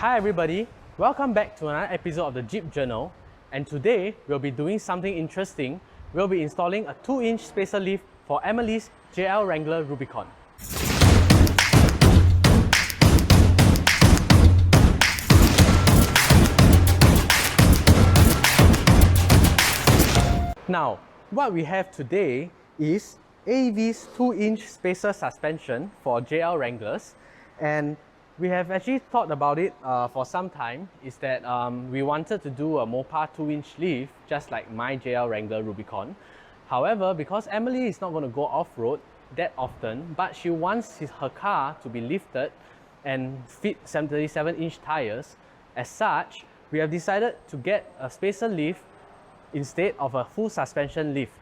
Hi everybody, welcome back to another episode of the Jeep Journal, and today we'll be doing something interesting. We'll be installing a 2-inch spacer lift for Emily's JL Wrangler Rubicon. Now, what we have today is AEV's 2-inch spacer suspension for JL Wranglers, and we have actually thought about it for some time. Is that we wanted to do a Mopar 2-inch lift just like my JL Wrangler Rubicon. However, because Emily is not going to go off-road that often, but she wants her car to be lifted and fit 37-inch tires, as such, we have decided to get a spacer lift instead of a full suspension lift.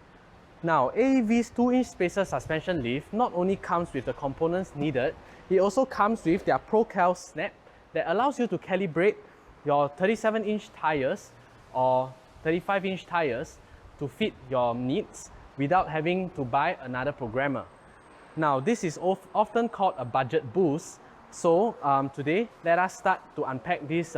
Now, AEV's 2-inch spacer suspension lift not only comes with the components needed, it also comes with their ProCal snap that allows you to calibrate your 37-inch tires or 35-inch tires to fit your needs without having to buy another programmer. Now, this is often called a budget boost. So today, let us start to unpack this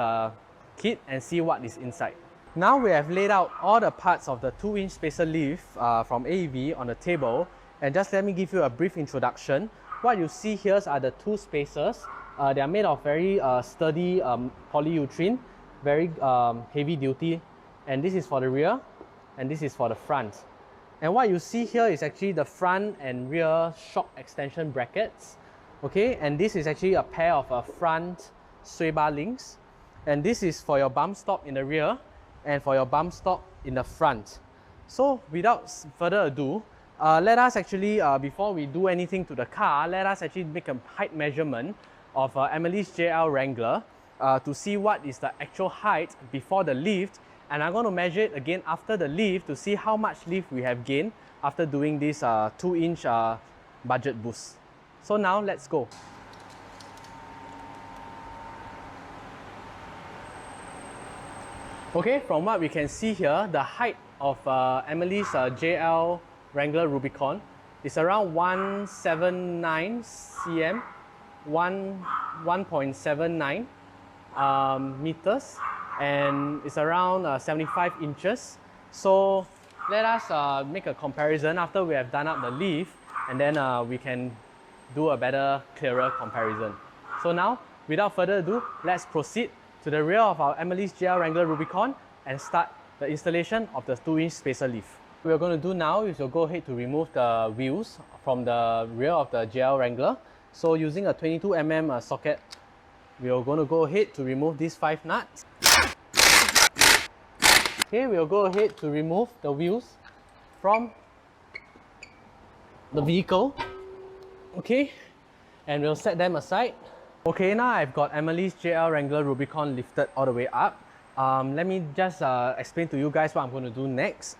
kit and see what is inside. Now we have laid out all the parts of the 2-inch spacer lift from AEV on the table, and just let me give you a brief introduction. What you see here are the two spacers. They are made of very sturdy polyurethane, very heavy duty, and this is for the rear and this is for the front. And what you see here is actually the front and rear shock extension brackets, okay, and this is actually a pair of front sway bar links, and this is for your bump stop in the rear and for your bump stop in the front. So without further ado, let us actually, before we do anything to the car, let us actually make a height measurement of Emily's JL Wrangler to see what is the actual height before the lift, and I'm going to measure it again after the lift to see how much lift we have gained after doing this 2-inch budget boost. So now let's go. Okay, from what we can see here, the height of Emily's JL Wrangler Rubicon is around 179 cm, 1.79 meters, and it's around 75 inches. So let us make a comparison after we have done up the lift, and then we can do a better, clearer comparison. So now, without further ado, let's proceed to the rear of our Emily's JL Wrangler Rubicon and start the installation of the 2-inch spacer lift. What we're going to do now is we'll go ahead to remove the wheels from the rear of the JL Wrangler. So using a 22mm socket, we're going to go ahead to remove these 5 nuts. Okay, we'll go ahead to remove the wheels from the vehicle. Okay, and we'll set them aside. Okay, now I've got Emily's JL Wrangler Rubicon lifted all the way up. Let me just explain to you guys what I'm going to do next.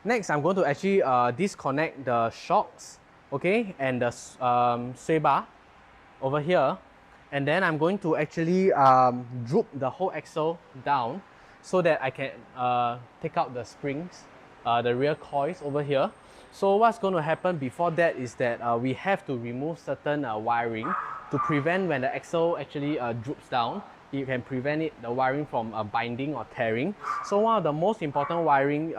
Next, I'm going to actually disconnect the shocks, okay, and the sway bar over here. And then I'm going to actually droop the whole axle down so that I can take out the springs, the rear coils over here. So what's going to happen before that is that we have to remove certain wiring to prevent when the axle actually droops down. You can prevent the wiring from binding or tearing. So one of the most important wiring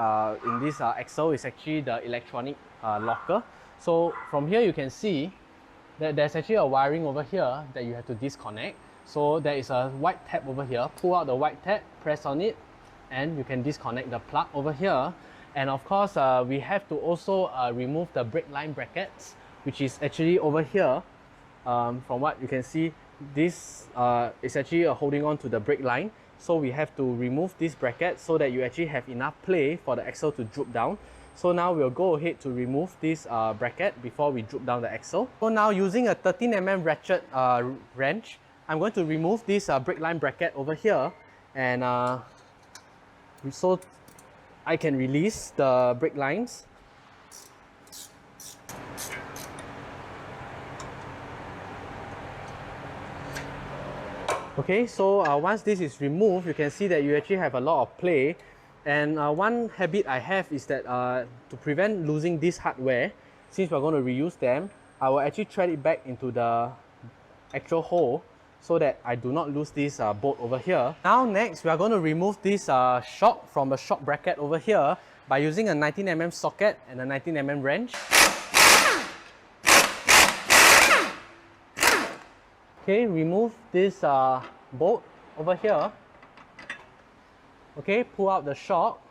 in this axle is actually the electronic locker. So from here you can see that there's actually a wiring over here that you have to disconnect. So there is a white tab over here. Pull out the white tab, press on it, and you can disconnect the plug over here. And of course, we have to also remove the brake line brackets, which is actually over here. From what you can see, this is actually holding on to the brake line. So we have to remove this bracket so that you actually have enough play for the axle to droop down. So now we'll go ahead to remove this bracket before we droop down the axle. So now using a 13mm ratchet wrench, I'm going to remove this brake line bracket over here, and so I can release the brake lines. Okay, so once this is removed, you can see that you actually have a lot of play. And one habit I have is that to prevent losing this hardware, since we're going to reuse them, I will actually thread it back into the actual hole so that I do not lose this bolt over here. Now next, we are going to remove this shock from the shock bracket over here by using a 19mm socket and a 19mm wrench. Okay, remove this bolt over here. Okay, pull out the shock.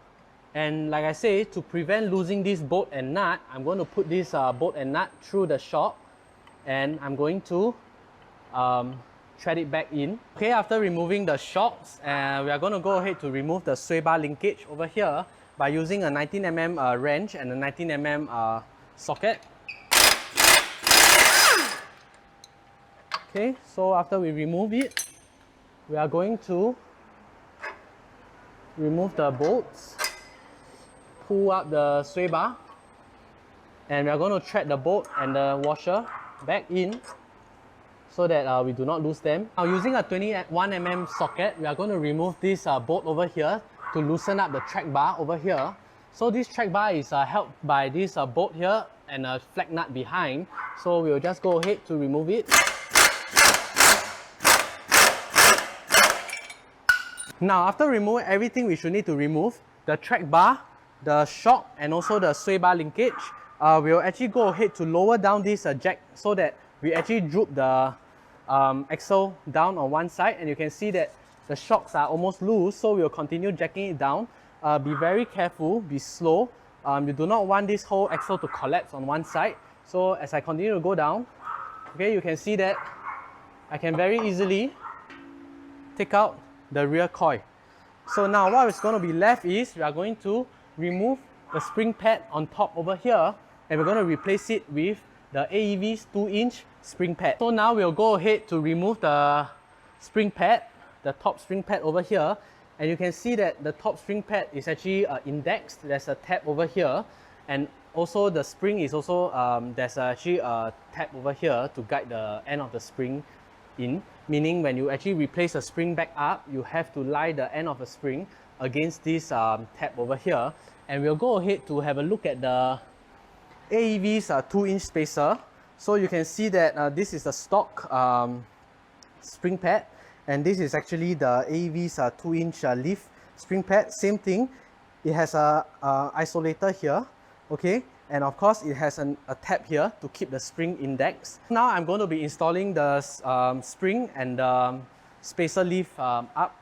And like I say, to prevent losing this bolt and nut, I'm going to put this bolt and nut through the shock, and I'm going to thread it back in. Okay, after removing the shocks, we are going to go ahead to remove the sway bar linkage over here by using a 19mm wrench and a 19mm socket. Okay, so after we remove it, we are going to remove the bolts, pull up the sway bar, and we are going to thread the bolt and the washer back in so that we do not lose them. Now using a 21mm socket, we are going to remove this bolt over here to loosen up the track bar over here. So this track bar is held by this bolt here and a flag nut behind. So we will just go ahead to remove it. Now after removing everything we should need to remove, the track bar, the shock and also the sway bar linkage, we'll actually go ahead to lower down this jack so that we actually droop the axle down on one side, and you can see that the shocks are almost loose, so we'll continue jacking it down. Be very careful, be slow. You do not want this whole axle to collapse on one side. So as I continue to go down, okay, you can see that I can very easily take out the rear coil. So now what is going to be left is we are going to remove the spring pad on top over here, and we're going to replace it with the AEV's 2-inch spring pad. So now we'll go ahead to remove the spring pad, the top spring pad over here, and you can see that the top spring pad is actually indexed. There's a tab over here, and also the spring is also there's actually a tab over here to guide the end of the spring in, meaning when you actually replace the spring back up, you have to lie the end of the spring against this tab over here. And we'll go ahead to have a look at the AEV's 2-inch spacer. So you can see that this is the stock spring pad, and this is actually the AEV's 2-inch leaf spring pad. Same thing, it has a isolator here, okay, and of course it has a tab here to keep the spring indexed. Now I'm going to be installing the spring and the spacer leaf up.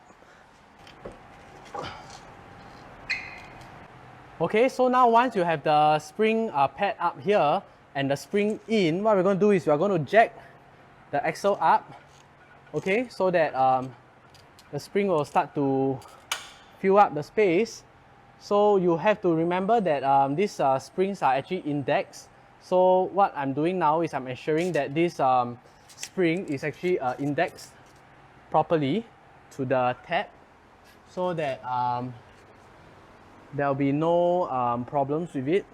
Okay, so now once you have the spring pad up here and the spring in, what we're going to do is we're going to jack the axle up, okay, so that the spring will start to fill up the space. So you have to remember that these springs are actually indexed. So what I'm doing now is I'm ensuring that this spring is actually indexed properly to the tab, so that there'll be no problems with it.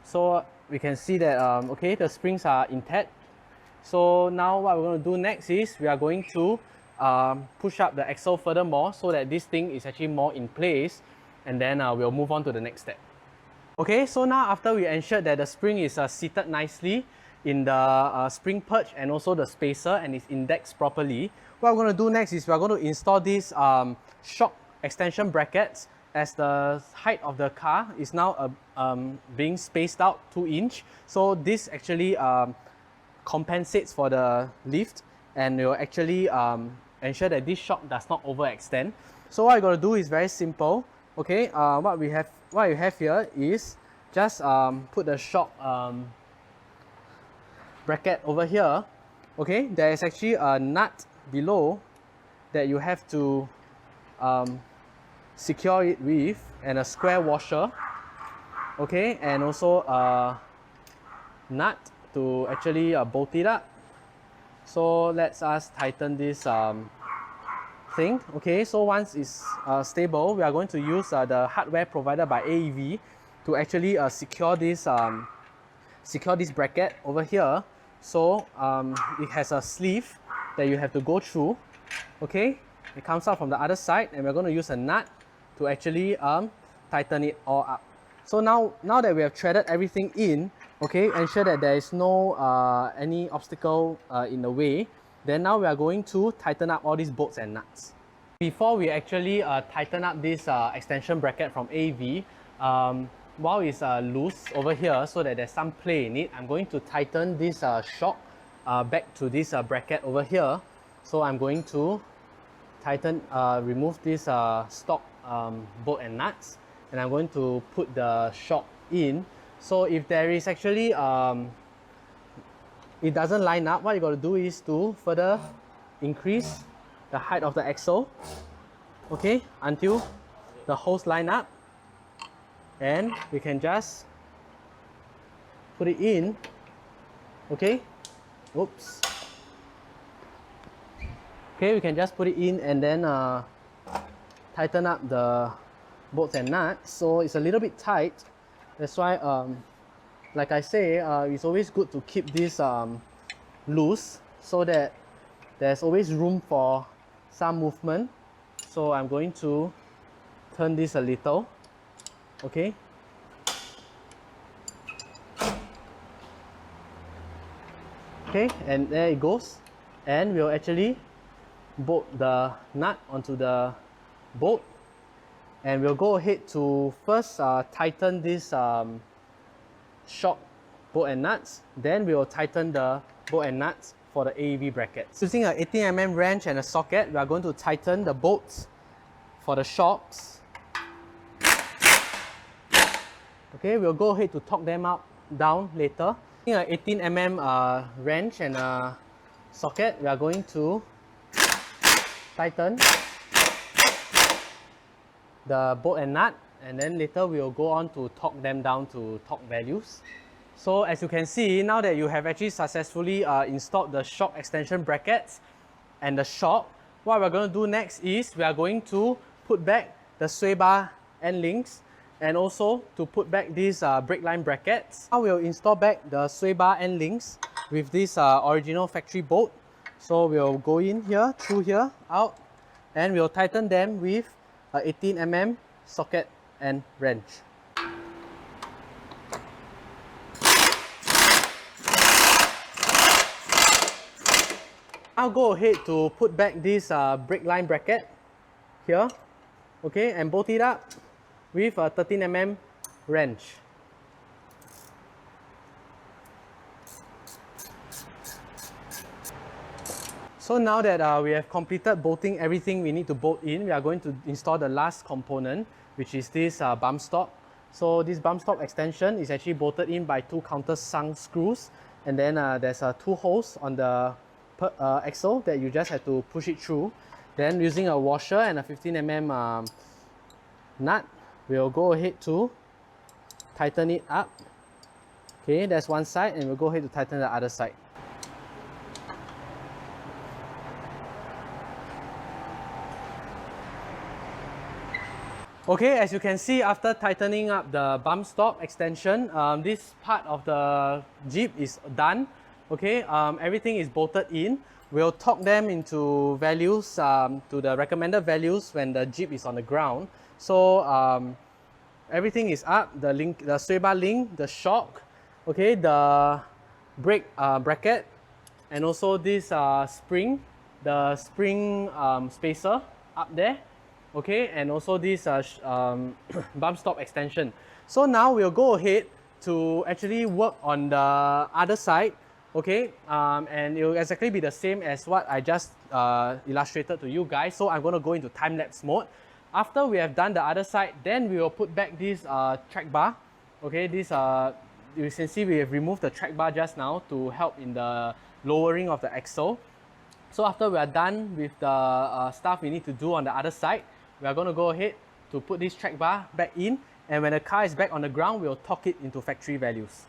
So we can see that okay, the springs are intact. So now what we're going to do next is we are going to push up the axle furthermore so that this thing is actually more in place, and then we'll move on to the next step. Okay, so now after we ensure that the spring is seated nicely in the spring perch and also the spacer and is indexed properly, what we're going to do next is we're going to install these shock extension brackets, as the height of the car is now being spaced out 2-inch. So this actually compensates for the lift, and will actually ensure that this shock does not overextend. So what you're going to do is very simple. Okay, what you have here is just put the shock bracket over here. Okay, there is actually a nut below that you have to secure it with, and a square washer, okay, and also a nut to actually bolt it up. So let's us tighten this thing. Okay, so once it's stable, we are going to use the hardware provided by AEV to actually secure this bracket over here. So it has a sleeve that you have to go through. Okay, it comes out from the other side, and we're going to use a nut to actually tighten it all up. So now that we have threaded everything in, okay, ensure that there is no any obstacle in the way. Then now we are going to tighten up all these bolts and nuts. Before we actually tighten up this extension bracket from AEV, while it's loose over here so that there's some play in it, I'm going to tighten this shock back to this bracket over here. So I'm going to tighten, remove this stock bolt and nuts, and I'm going to put the shock in. So if there is actually it doesn't line up, what you got to do is to further increase the height of the axle, okay, until the holes line up, and we can just put it in, okay, oops, okay, we can just put it in and then tighten up the bolts and nuts. So it's a little bit tight, that's why like I say, it's always good to keep this loose so that there's always room for some movement. So I'm going to turn this a little, okay. Okay, and there it goes. And we'll actually bolt the nut onto the bolt. And we'll go ahead to first tighten this shock bolt and nuts. Then we'll tighten the bolt and nuts for the AEV brackets. Using an 18mm wrench and a socket, we are going to tighten the bolts for the shocks. Okay, we'll go ahead to torque them up down later. Using an 18mm wrench and a socket, we are going to tighten the bolt and nut, and then later we will go on to torque them down to torque values. So as you can see, now that you have actually successfully installed the shock extension brackets and the shock, what we're going to do next is we are going to put back the sway bar end links and also to put back these brake line brackets. Now we'll install back the sway bar end links with this original factory bolt. So we'll go in here, through here, out, and we'll tighten them with a 18mm socket and wrench. I'll go ahead to put back this brake line bracket here, okay, and bolt it up with a 13mm wrench. So now that we have completed bolting everything we need to bolt in, we are going to install the last component, which is this bump stop. So this bump stop extension is actually bolted in by two countersunk screws, and then there's two holes on the axle that you just have to push it through. Then using a washer and a 15mm nut, we'll go ahead to tighten it up. Okay, that's one side, and we'll go ahead to tighten the other side. Okay, as you can see, after tightening up the bump stop extension, this part of the Jeep is done. Okay, everything is bolted in. We'll torque them into values, to the recommended values when the Jeep is on the ground. So everything is up, the sway bar link, the shock, okay, the brake bracket, and also this spring, the spring spacer up there. Okay, and also this bump stop extension. So now we'll go ahead to actually work on the other side, okay, and it will exactly be the same as what I just illustrated to you guys. So I'm going to go into time-lapse mode. After we have done the other side, then we will put back this track bar. Okay, this you can see we have removed the track bar just now to help in the lowering of the axle. So after we are done with the stuff we need to do on the other side, we are going to go ahead to put this track bar back in, and when the car is back on the ground, we'll torque it into factory values.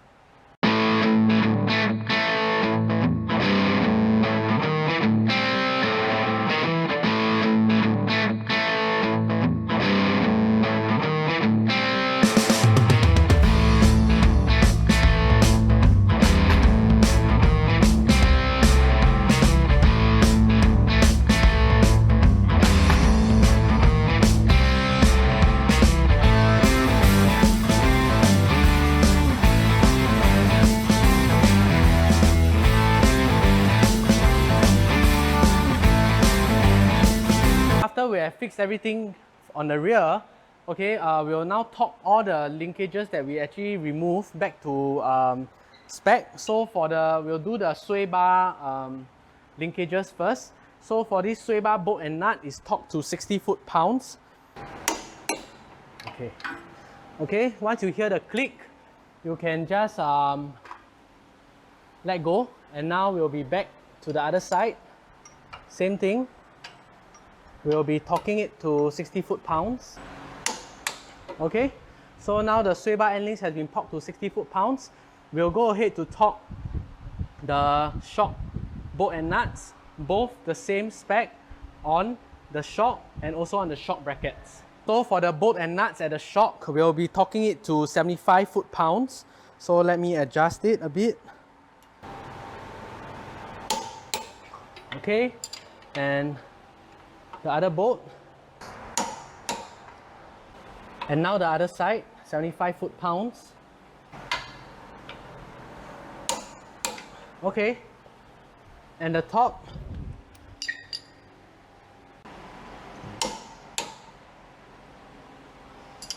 after we have fixed everything on the rear, okay, we'll now torque all the linkages that we actually removed back to spec. So for we'll do the sway bar linkages first. So for this sway bar bolt and nut is torqued to 60 foot-pounds. Okay. Okay, once you hear the click, you can just let go, and now we'll be back to the other side. Same thing. We'll be torquing it to 60 foot-pounds. Okay, so now the sway bar end links has been torqued to 60 foot-pounds. We'll go ahead to torque the shock bolt and nuts, both the same spec on the shock and also on the shock brackets. So for the bolt and nuts at the shock, we'll be torquing it to 75 foot-pounds. So let me adjust it a bit. Okay, and the other bolt. And now the other side, 75 foot-pounds. Okay, and the top.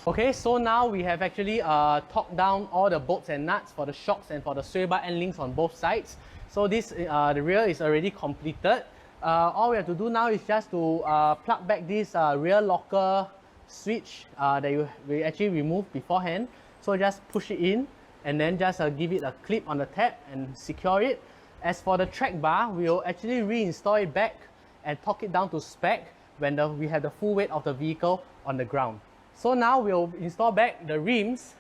Okay, so now we have actually torqued down all the bolts and nuts for the shocks and for the sway bar end links on both sides. So this, the rear is already completed. All we have to do now is just to plug back this rear locker switch that we actually removed beforehand. So just push it in and then just give it a clip on the tab and secure it. As for the track bar, we'll actually reinstall it back and torque it down to spec when we have the full weight of the vehicle on the ground. So now we'll install back the rims,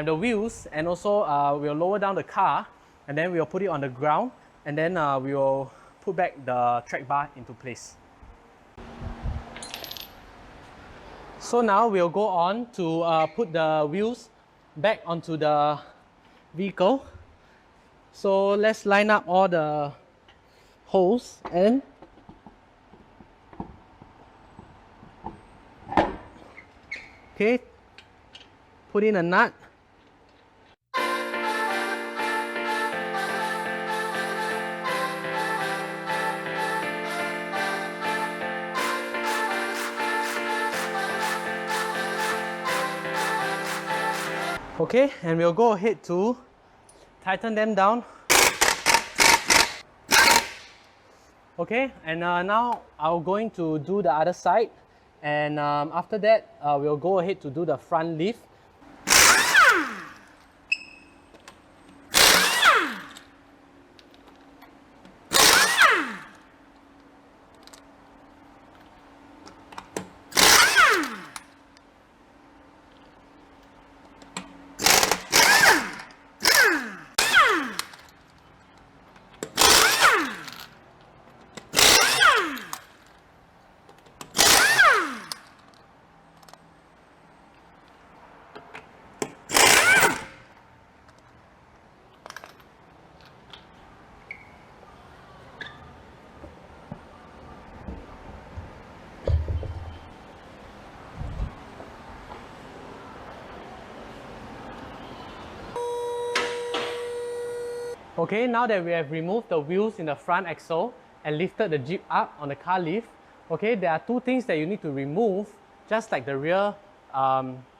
the wheels, and also we'll lower down the car, and then we'll put it on the ground, and then we will put back the track bar into place. So now we'll go on to put the wheels back onto the vehicle. So let's line up all the holes and okay, put in a nut. Okay, and we'll go ahead to tighten them down. Okay, and now I'm going to do the other side, and after that we'll go ahead to do the front lift. Okay, now that we have removed the wheels in the front axle and lifted the Jeep up on the car lift, okay, there are two things that you need to remove, just like the rear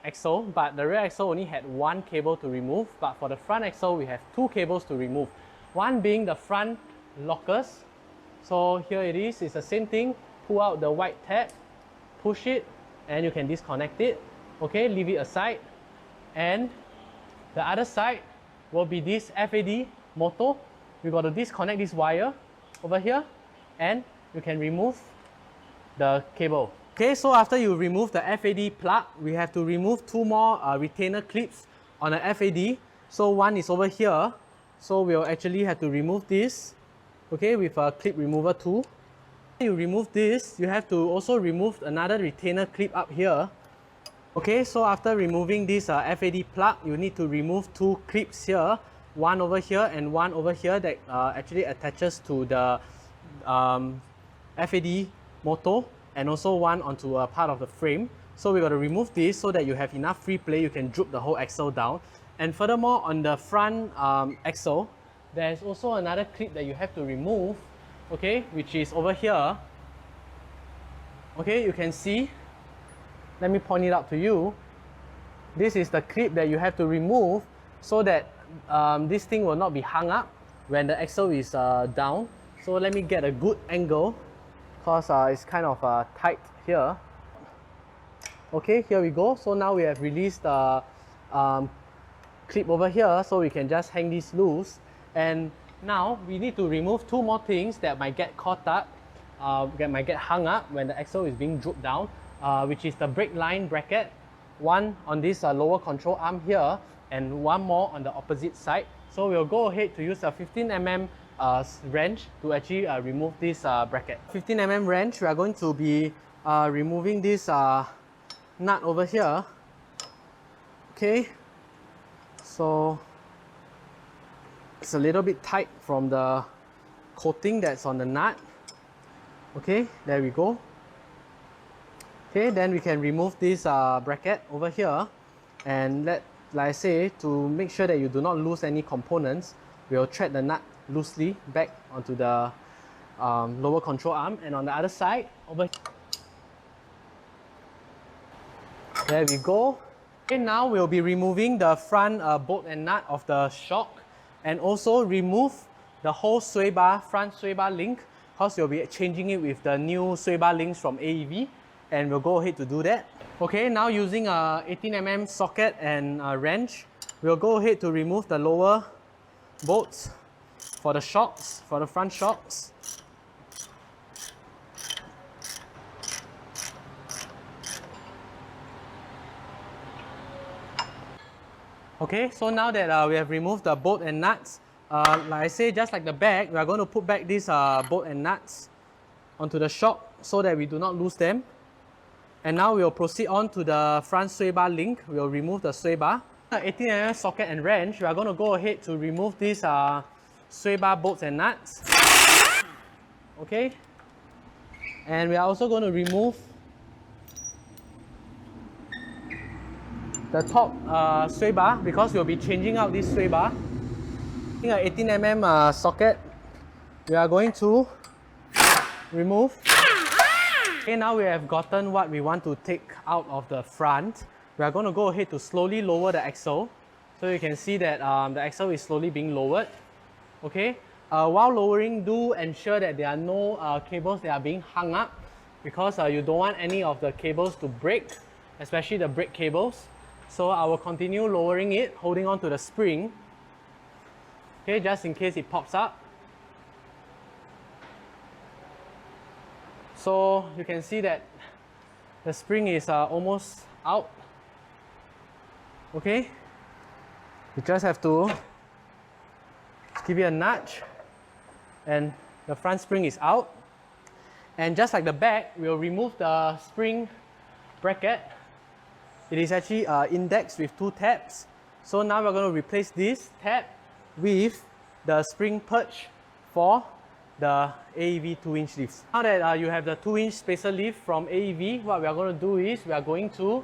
axle, but the rear axle only had one cable to remove, but for the front axle we have two cables to remove. One being the front lockers. So here it is, it's the same thing. Pull out the white tab, push it, and you can disconnect it. Okay, leave it aside. And the other side will be this FAD motor. We got to disconnect this wire over here, and you can remove the cable. Okay, so after you remove the FAD plug, we have to remove two more retainer clips on the FAD. So one is over here, so we'll actually have to remove this, okay, with a clip remover tool. You remove this, you have to also remove another retainer clip up here. Okay, so after removing this FAD plug, you need to remove two clips here, one over here and one over here that actually attaches to the FAD motor, and also one onto a part of the frame. So we got to remove this so that you have enough free play, you can droop the whole axle down. And furthermore, on the front axle, there's also another clip that you have to remove, okay, which is over here. Okay, you can see, let me point it out to you. This is the clip that you have to remove so that this thing will not be hung up when the axle is down. So let me get a good angle because it's kind of tight here. Okay, here we go. So now we have released the clip over here, so we can just hang this loose. And now we need to remove two more things that might get caught up, that might get hung up when the axle is being dropped down, which is the brake line bracket, one on this lower control arm here, and one more on the opposite side. So we'll go ahead to use a 15mm wrench to actually remove this bracket. 15mm wrench, we are going to be removing this nut over here. Okay, so it's a little bit tight from the coating that's on the nut. Okay, there we go. Okay, then we can remove this bracket over here, and like I say, to make sure that you do not lose any components, we'll thread the nut loosely back onto the lower control arm, and on the other side over here. There we go. Okay, now we'll be removing the front bolt and nut of the shock, and also remove the whole sway bar, front sway bar link, because we'll be changing it with the new sway bar links from AEV, and we'll go ahead to do that. Okay, now using a 18mm socket and a wrench, we'll go ahead to remove the lower bolts for the shocks, for the front shocks. Okay, so now that we have removed the bolt and nuts, like I say, just like the back, we are going to put back these bolt and nuts onto the shock so that we do not lose them. And now we'll proceed on to the front sway bar link. We'll remove the sway bar. 18mm socket and wrench, we are going to go ahead to remove these sway bar bolts and nuts. Okay, and we are also going to remove the top sway bar, because we'll be changing out this sway bar. Using an 18mm socket, we are going to remove. Okay, now we have gotten what we want to take out of the front. We are going to go ahead to slowly lower the axle. So you can see that the axle is slowly being lowered. Okay, while lowering, do ensure that there are no cables that are being hung up, because you don't want any of the cables to break, especially the brake cables. So I will continue lowering it, holding on to the spring, okay, just in case it pops up. So you can see that the spring is almost out. Okay, you just have to give it a nudge, and the front spring is out. And just like the back, we'll remove the spring bracket. It is actually indexed with two tabs. So now we're going to replace this tab with the spring perch for the AEV 2-inch lifts. Now that you have the 2-inch spacer lift from AEV, what we are going to do is we are going to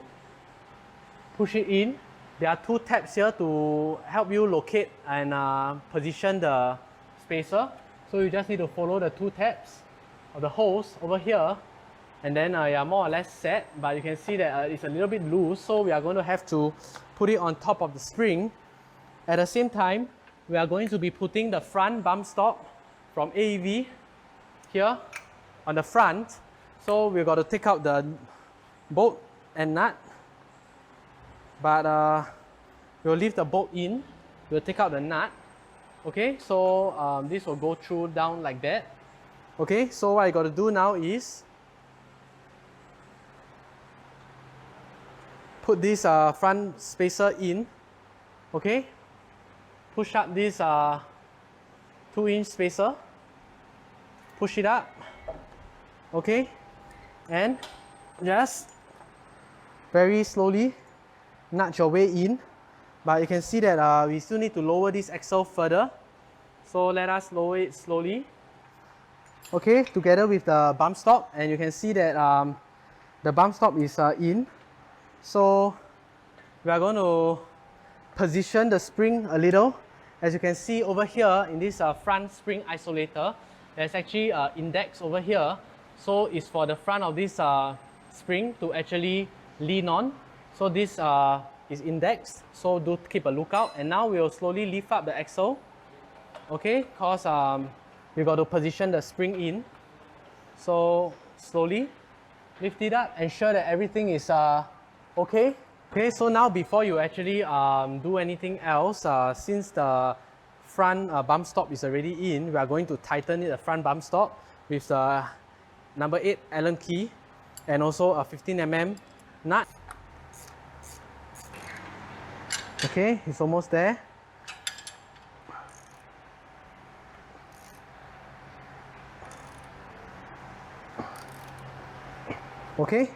push it in. There are two tabs here to help you locate and position the spacer. So you just need to follow the two tabs of the holes over here, and then you are more or less set. But you can see that it's a little bit loose, so we are going to have to put it on top of the spring. At the same time, we are going to be putting the front bump stop from AEV here on the front. So we've got to take out the bolt and nut, but we'll leave the bolt in. We'll take out the nut. Okay, so this will go through down like that. Okay, so what I got to do now is put this front spacer in. Okay, push up this 2-inch spacer, push it up. Okay, and just very slowly nudge your way in. But you can see that we still need to lower this axle further, so let us lower it slowly. Okay, together with the bump stop, and you can see that the bump stop is in. So we are going to position the spring a little. As you can see over here in this front spring isolator, there's actually an index over here So it's for the front of this spring to actually lean on. So this is indexed, so do keep a lookout. And now we'll slowly lift up the axle, okay, because we got to position the spring in. So slowly lift it up, ensure that everything is okay. Okay, so now before you actually do anything else, since the front bump stop is already in, we are going to tighten it, the front bump stop, with the number 8 Allen key and also a 15mm nut. Okay, it's almost there. Okay,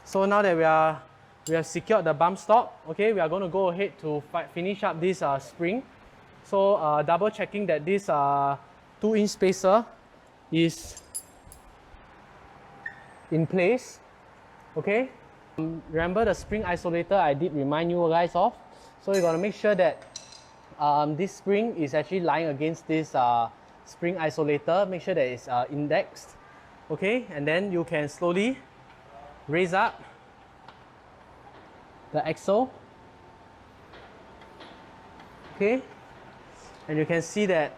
so now that we have secured the bump stop, okay, we are going to go ahead to finish up this spring. So double checking that this 2-inch spacer is in place. Okay, remember the spring isolator I did remind you guys of. So you got to make sure that this spring is actually lying against this spring isolator. Make sure that it's indexed. Okay, and then you can slowly raise up the axle. Okay, and you can see that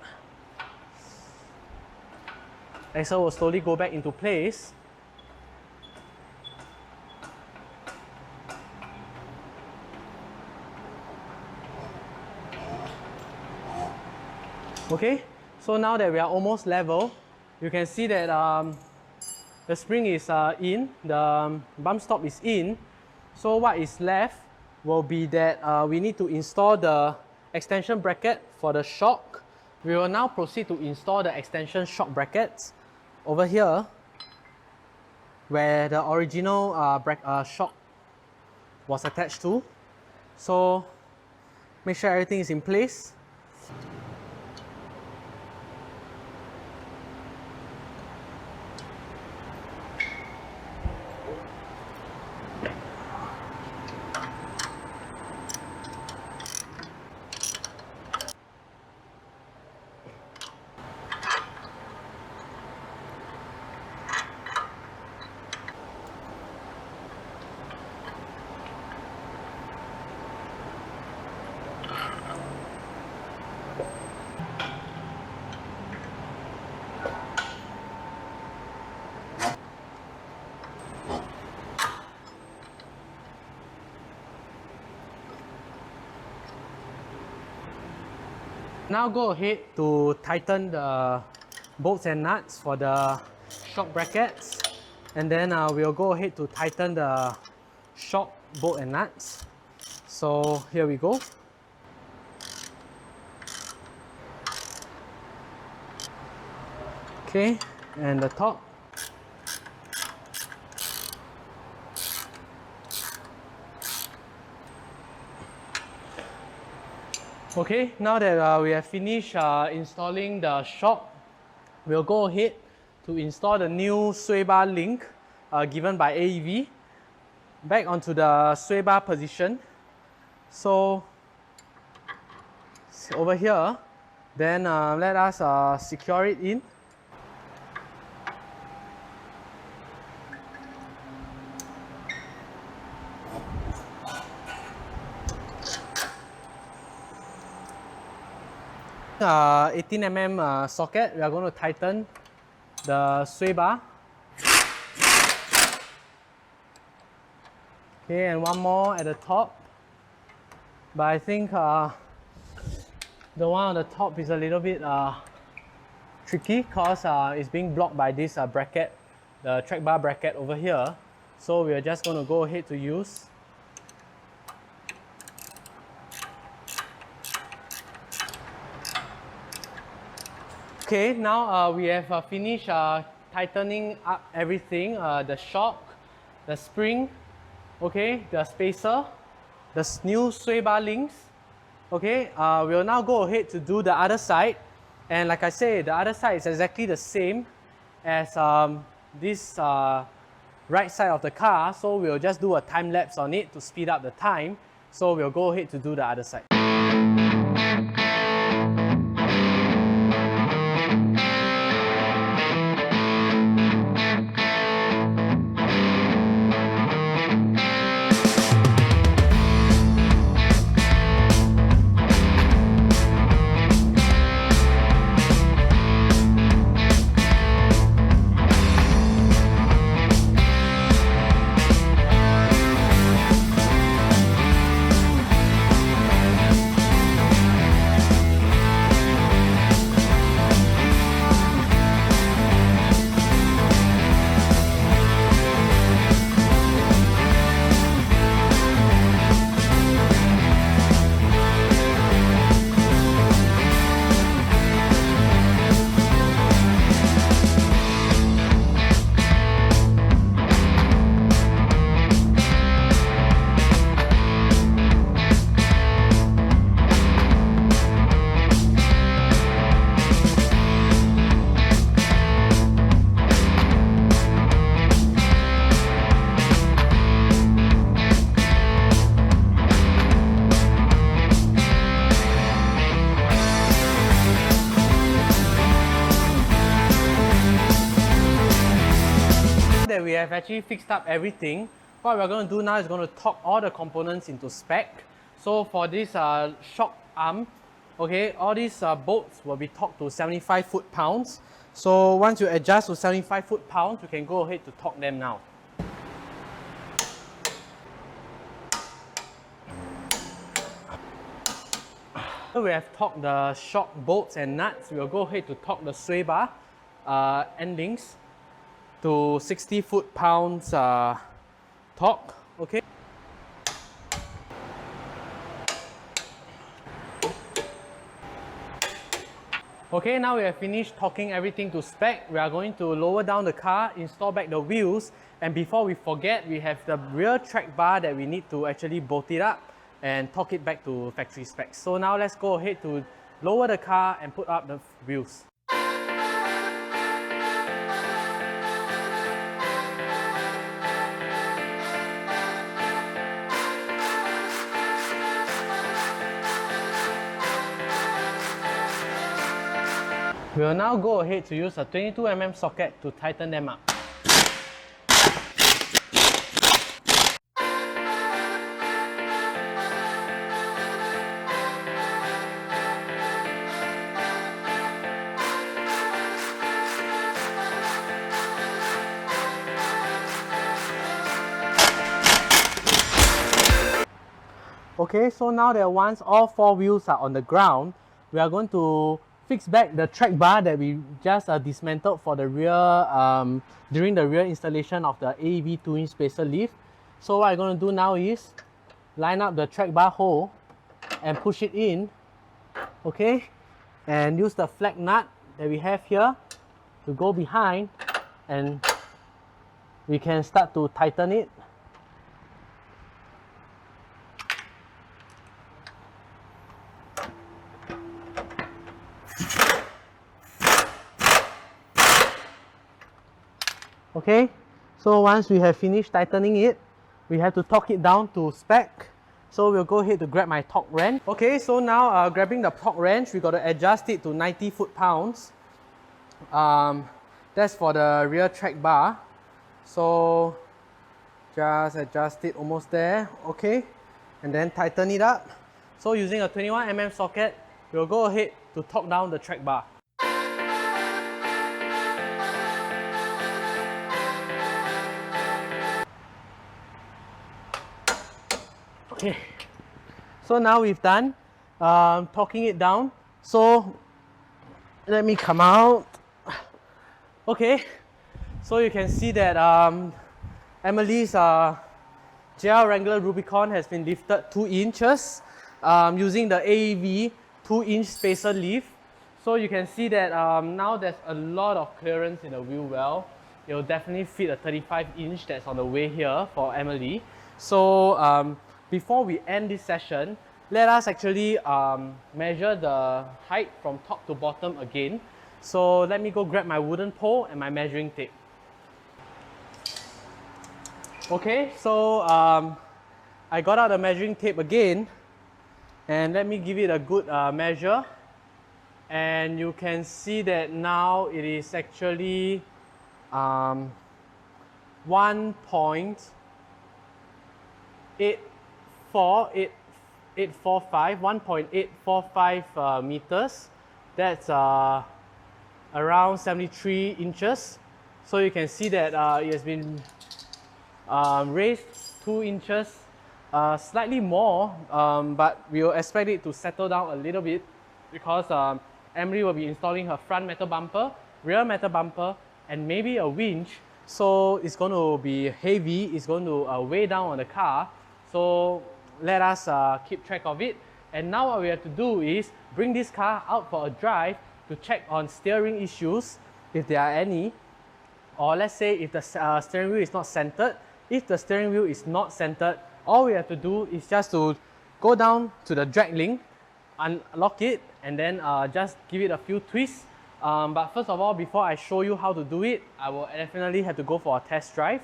axle will slowly go back into place. Okay, so now that we are almost level, you can see that the spring is in, the bump stop is in. So what is left will be that we need to install the extension bracket for the shock. We will now proceed to install the extension shock brackets over here, where the original shock was attached to. So make sure everything is in place. Now go ahead to tighten the bolts and nuts for the shock brackets, and then we'll go ahead to tighten the shock bolt and nuts. So here we go. Okay, and the top. Okay, now that we have finished installing the shock, we'll go ahead to install the new sway bar link given by AEV back onto the sway bar position. So over here, then let us secure it in. Uh, 18mm socket, we are going to tighten the sway bar. Okay, and one more at the top. But I think the one on the top is a little bit tricky because it's being blocked by this bracket, the track bar bracket over here. So we are just going to go ahead to use. Okay, now we have finished tightening up everything, the shock, the spring, okay, the spacer, the new sway bar links. Okay, we'll now go ahead to do the other side. And like I said, the other side is exactly the same as this right side of the car. So we'll just do a time lapse on it to speed up the time. So we'll go ahead to do the other side. have actually fixed up everything. What we're going to do now is going to torque all the components into spec. So for this shock arm, okay, all these bolts will be torqued to 75 foot-pounds. So once you adjust to 75 foot-pounds, you can go ahead to torque them now. So we have torqued the shock bolts and nuts. We will go ahead to torque the sway bar endings to 60 foot-pounds torque. Okay. Okay, now we have finished torquing everything to spec. We are going to lower down the car, install back the wheels, and before we forget, we have the rear track bar that we need to actually bolt it up and torque it back to factory specs. So now let's go ahead to lower the car and put up the wheels. We will now go ahead to use a 22mm socket to tighten them up. Okay, so now that once all 4 wheels are on the ground, we are going to fix back the track bar that we just dismantled for the rear during the rear installation of the AEV 2-inch spacer lift. So what I'm going to do now is line up the track bar hole and push it in, okay, and use the flag nut that we have here to go behind, and we can start to tighten it. Okay, so once we have finished tightening it, we have to torque it down to spec. So we'll go ahead to grab my torque wrench. Okay, so now grabbing the torque wrench, we got to adjust it to 90 foot-pounds. That's for the rear track bar. So just adjust it almost there, okay, and then tighten it up. So using a 21mm socket, we'll go ahead to torque down the track bar. Okay, so now we've done torquing it down. So let me come out. Okay, so you can see that Emily's JL Wrangler Rubicon has been lifted 2 inches using the AEV 2-inch spacer lift. So you can see that now there's a lot of clearance in the wheel well. It will definitely fit a 35-inch that's on the way here for Emily. So before we end this session, let us actually measure the height from top to bottom again. So let me go grab my wooden pole and my measuring tape. Okay, so I got out the measuring tape again, and let me give it a good measure. And you can see that now it is actually 1.845 meters. That's around 73 inches. So you can see that it has been raised 2 inches, slightly more, but we will expect it to settle down a little bit because Emily will be installing her front metal bumper, rear metal bumper, and maybe a winch. So it's going to be heavy, it's going to weigh down on the car. So let us keep track of it. And now what we have to do is bring this car out for a drive to check on steering issues, if there are any. Or let's say if the steering wheel is not centered. If the steering wheel is not centered, all we have to do is just to go down to the drag link, unlock it, and then just give it a few twists. But first of all, before I show you how to do it, I will definitely have to go for a test drive.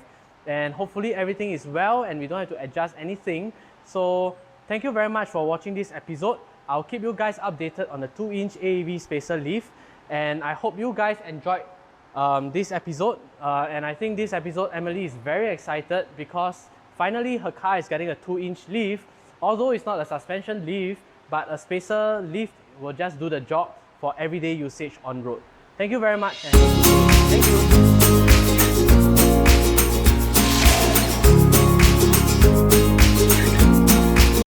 And hopefully everything is well and we don't have to adjust anything. So thank you very much for watching this episode. I'll keep you guys updated on the 2-inch AEV spacer lift. And I hope you guys enjoyed this episode. And I think this episode, Emily is very excited because finally her car is getting a 2-inch lift. Although it's not a suspension lift, but a spacer lift will just do the job for everyday usage on road. Thank you very much. And thank you.